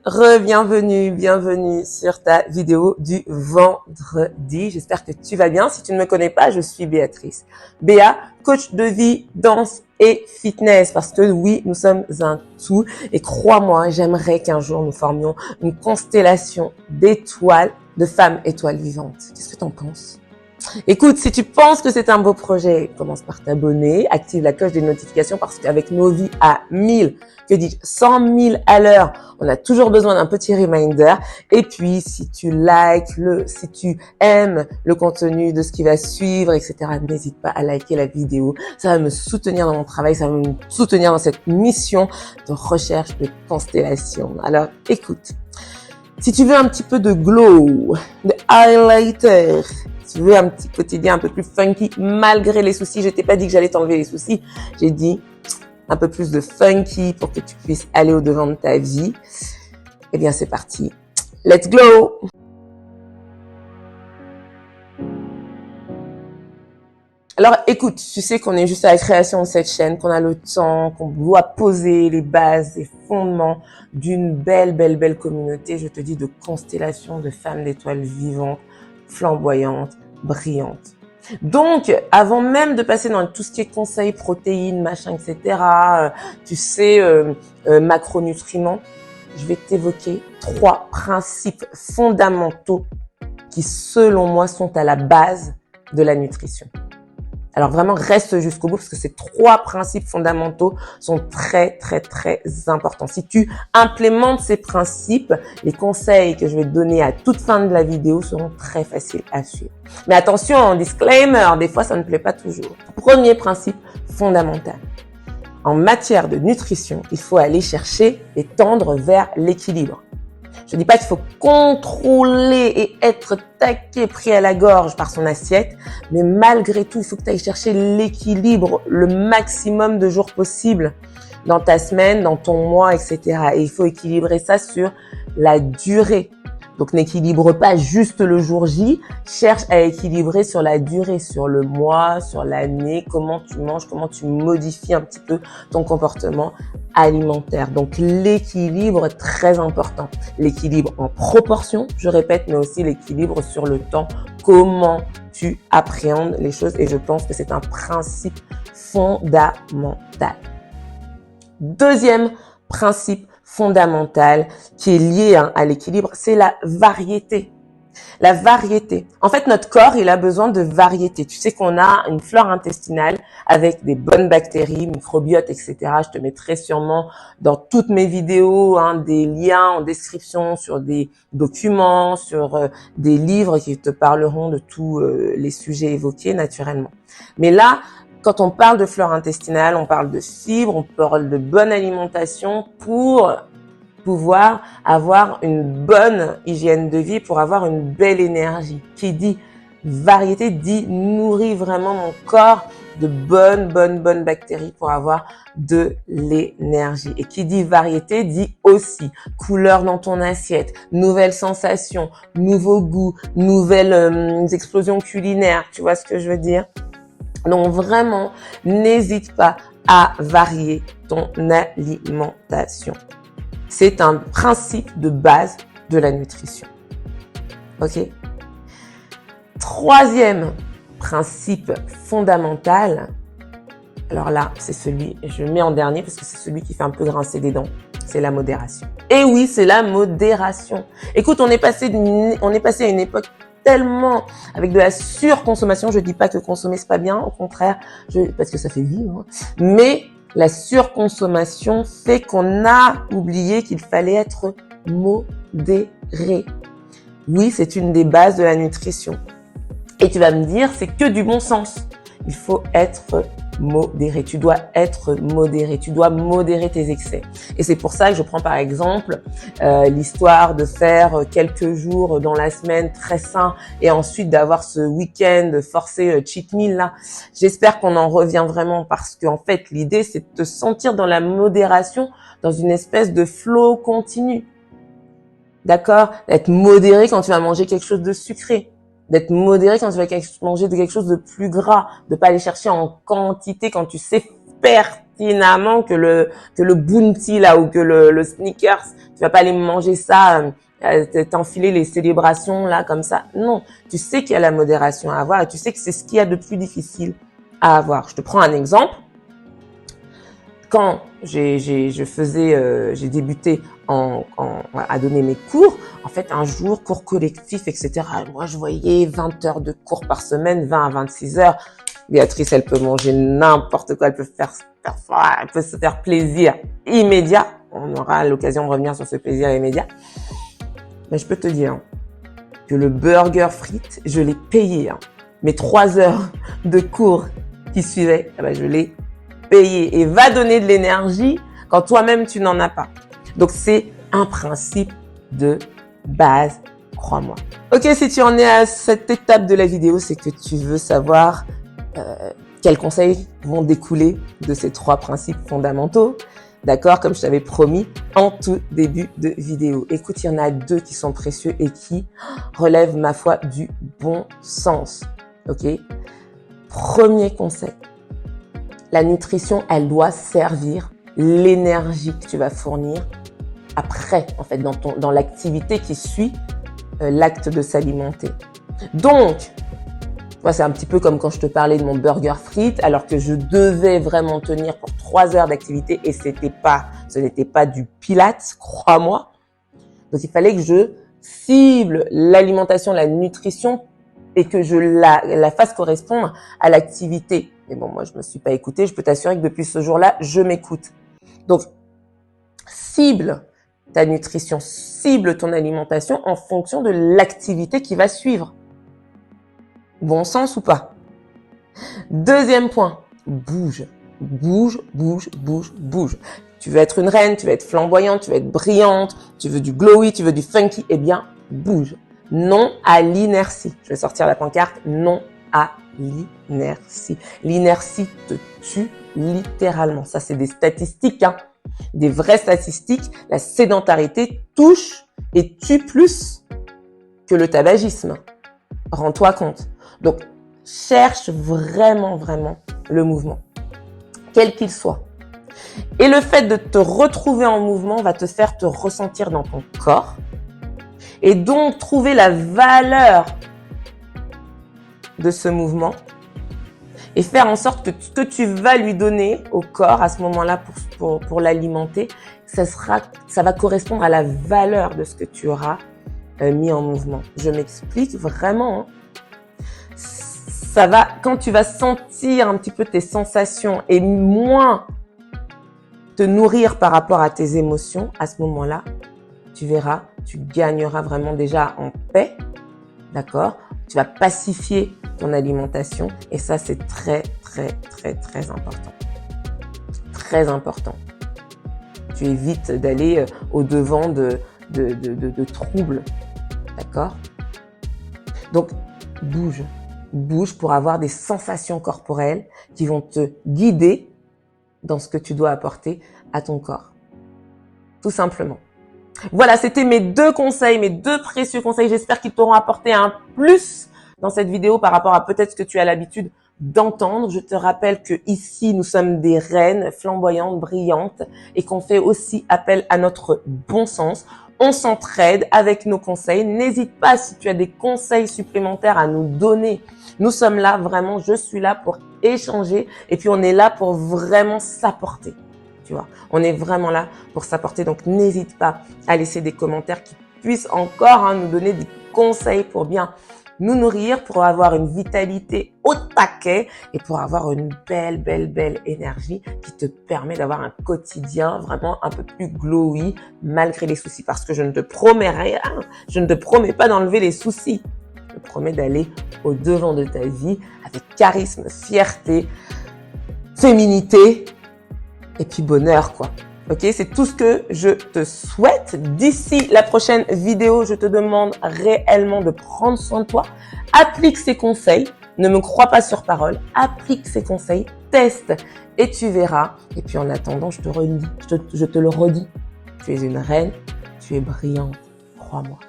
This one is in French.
Bienvenue sur ta vidéo du vendredi. J'espère que tu vas bien. Si tu ne me connais pas, je suis Béatrice. Béa, coach de vie, danse et fitness. Parce que oui, nous sommes un tout. Et crois-moi, j'aimerais qu'un jour nous formions une constellation d'étoiles, de femmes étoiles vivantes. Qu'est-ce que tu en penses? Écoute, si tu penses que c'est un beau projet, commence par t'abonner, active la cloche des notifications parce qu'avec nos vies à 1000, que dis-je, 100 000 à l'heure, on a toujours besoin d'un petit reminder. Et puis, si tu si tu aimes le contenu de ce qui va suivre, etc., n'hésite pas à liker la vidéo. Ça va me soutenir dans mon travail, ça va me soutenir dans cette mission de recherche de constellation. Alors, écoute, si tu veux un petit peu de glow, de highlighter, si tu veux un petit quotidien un peu plus funky, malgré les soucis, je t'ai pas dit que j'allais t'enlever les soucis, j'ai dit un peu plus de funky pour que tu puisses aller au-devant de ta vie. Eh bien, c'est parti. Let's go! Alors, écoute, tu sais qu'on est juste à la création de cette chaîne, qu'on a le temps, qu'on doit poser les bases, les fondements d'une belle communauté, je te dis, de constellation de femmes d'étoiles vivantes, flamboyantes, brillantes. Donc, avant même de passer dans tout ce qui est conseils, protéines, machin, etc., tu sais, macronutriments, je vais t'évoquer 3 principes fondamentaux qui, selon moi, sont à la base de la nutrition. Alors vraiment, reste jusqu'au bout parce que ces 3 principes fondamentaux sont très importants. Si tu implémentes ces principes, les conseils que je vais te donner à toute fin de la vidéo seront très faciles à suivre. Mais attention, disclaimer, des fois ça ne plaît pas toujours. Premier principe fondamental. En matière de nutrition, il faut aller chercher et tendre vers l'équilibre. Je ne dis pas qu'il faut contrôler et être taqué, pris à la gorge par son assiette, mais malgré tout, il faut que tu ailles chercher l'équilibre le maximum de jours possible dans ta semaine, dans ton mois, etc. Et il faut équilibrer ça sur la durée. Donc, n'équilibre pas juste le jour J, cherche à équilibrer sur la durée, sur le mois, sur l'année, comment tu manges, comment tu modifies un petit peu ton comportement alimentaire. Donc, l'équilibre est très important. L'équilibre en proportion, je répète, mais aussi l'équilibre sur le temps, comment tu appréhendes les choses. Et je pense que c'est un principe fondamental. Deuxième principe fondamental qui est lié à l'équilibre, c'est la variété. La variété. En fait, notre corps, il a besoin de variété. Tu sais qu'on a une flore intestinale avec des bonnes bactéries, microbiotes, etc. Je te mettrai sûrement dans toutes mes vidéos des liens en description sur des documents, sur des livres qui te parleront de tous les sujets évoqués naturellement. Mais là, quand on parle de flore intestinale, on parle de fibres, on parle de bonne alimentation pour pouvoir avoir une bonne hygiène de vie, pour avoir une belle énergie. Qui dit variété dit nourrit vraiment mon corps de bonnes bactéries pour avoir de l'énergie. Et qui dit variété dit aussi couleur dans ton assiette, nouvelles sensations, nouveaux goûts, nouvelles explosions culinaires. Tu vois ce que je veux dire? Donc vraiment, n'hésite pas à varier ton alimentation. C'est un principe de base de la nutrition. Ok? Troisième principe fondamental. Alors là, c'est celui, je le mets en dernier parce que c'est celui qui fait un peu grincer des dents. C'est la modération. Et oui, c'est la modération. Écoute, on est passé à une époque tellement avec de la surconsommation. Je dis pas que consommer c'est pas bien, au contraire, parce que ça fait vivre. Mais la surconsommation fait qu'on a oublié qu'il fallait être modéré. Oui, c'est une des bases de la nutrition. Et tu vas me dire, c'est que du bon sens. Il faut être modéré. Tu dois être modéré. Tu dois modérer tes excès. Et c'est pour ça que je prends par exemple l'histoire de faire quelques jours dans la semaine très sains et ensuite d'avoir ce week-end forcé cheat meal là. J'espère qu'on en revient vraiment parce qu'en fait l'idée c'est de te sentir dans la modération, dans une espèce de flow continu. D'accord? D'être modéré quand tu vas manger quelque chose de sucré. D'être modéré quand tu vas manger quelque chose de plus gras, de pas aller chercher en quantité quand tu sais pertinemment que le Bounty là ou que le Snickers, tu vas pas aller manger ça, t'enfiler les célébrations là comme ça. Non, tu sais qu'il y a la modération à avoir et tu sais que c'est ce qu'il y a de plus difficile à avoir. Je te prends un exemple. Quand j'ai débuté à donner mes cours, en fait, un jour, cours collectif, etc. Moi, je voyais 20 heures de cours par semaine, 20 à 26 heures. Béatrice, elle peut manger n'importe quoi, elle peut se faire plaisir immédiat. On aura l'occasion de revenir sur ce plaisir immédiat. Mais je peux te dire que le burger frites, je l'ai payé. Mes 3 heures de cours qui suivaient, je l'ai payé et va donner de l'énergie quand toi-même tu n'en as pas. Donc c'est un principe de base, crois-moi. Ok, si tu en es à cette étape de la vidéo, c'est que tu veux savoir quels conseils vont découler de ces 3 principes fondamentaux. D'accord, comme je t'avais promis en tout début de vidéo. Écoute, il y en a 2 qui sont précieux et qui relèvent, ma foi, du bon sens. Ok, premier conseil. La nutrition, elle doit servir l'énergie que tu vas fournir après, en fait, dans l'activité qui suit l'acte de s'alimenter. Donc, c'est un petit peu comme quand je te parlais de mon burger frites, alors que je devais vraiment tenir pour 3 heures d'activité et ce n'était pas du pilates, crois-moi. Donc, il fallait que je cible l'alimentation, la nutrition et que je la fasse correspondre à l'activité. Mais bon, moi, je me suis pas écoutée. Je peux t'assurer que depuis ce jour-là, je m'écoute. Donc, cible ta nutrition, cible ton alimentation en fonction de l'activité qui va suivre. Bon sens ou pas? Deuxième point, bouge. Bouge, bouge, bouge, bouge. Tu veux être une reine, tu veux être flamboyante, tu veux être brillante, tu veux du glowy, tu veux du funky, eh bien, bouge. Non à l'inertie. Je vais sortir la pancarte, non à l'inertie. L'inertie te tue littéralement. Ça, c'est des statistiques, des vraies statistiques. La sédentarité touche et tue plus que le tabagisme. Rends-toi compte. Donc, cherche vraiment, vraiment le mouvement, quel qu'il soit. Et le fait de te retrouver en mouvement va te faire te ressentir dans ton corps et donc trouver la valeur de ce mouvement et faire en sorte que ce que tu vas lui donner au corps à ce moment-là pour l'alimenter, ça va correspondre à la valeur de ce que tu auras mis en mouvement. Je m'explique vraiment. Quand tu vas sentir un petit peu tes sensations et moins te nourrir par rapport à tes émotions, à ce moment-là, tu verras, tu gagneras vraiment déjà en paix, d'accord? Tu vas pacifier ton alimentation et ça, c'est très, très, très, très important. Très important. Tu évites d'aller au-devant de troubles, d'accord? Donc, bouge. Bouge pour avoir des sensations corporelles qui vont te guider dans ce que tu dois apporter à ton corps. Tout simplement. Voilà, c'était mes 2 conseils, mes 2 précieux conseils. J'espère qu'ils t'auront apporté un plus dans cette vidéo par rapport à peut-être ce que tu as l'habitude d'entendre. Je te rappelle que ici, nous sommes des reines flamboyantes, brillantes et qu'on fait aussi appel à notre bon sens. On s'entraide avec nos conseils. N'hésite pas si tu as des conseils supplémentaires à nous donner. Nous sommes là vraiment, je suis là pour échanger et puis on est là pour vraiment s'apporter. Tu vois, on est vraiment là pour s'apporter. Donc, n'hésite pas à laisser des commentaires qui puissent encore nous donner des conseils pour bien nous nourrir, pour avoir une vitalité au taquet et pour avoir une belle, belle, belle énergie qui te permet d'avoir un quotidien vraiment un peu plus glowy malgré les soucis. Parce que je ne te promets rien, je ne te promets pas d'enlever les soucis. Je te promets d'aller au devant de ta vie avec charisme, fierté, féminité et puis bonheur, quoi. Ok, c'est tout ce que je te souhaite. D'ici la prochaine vidéo, je te demande réellement de prendre soin de toi. Applique ces conseils. Ne me crois pas sur parole. Applique ces conseils. Teste et tu verras. Et puis en attendant, je te le redis. Tu es une reine. Tu es brillante. Crois-moi.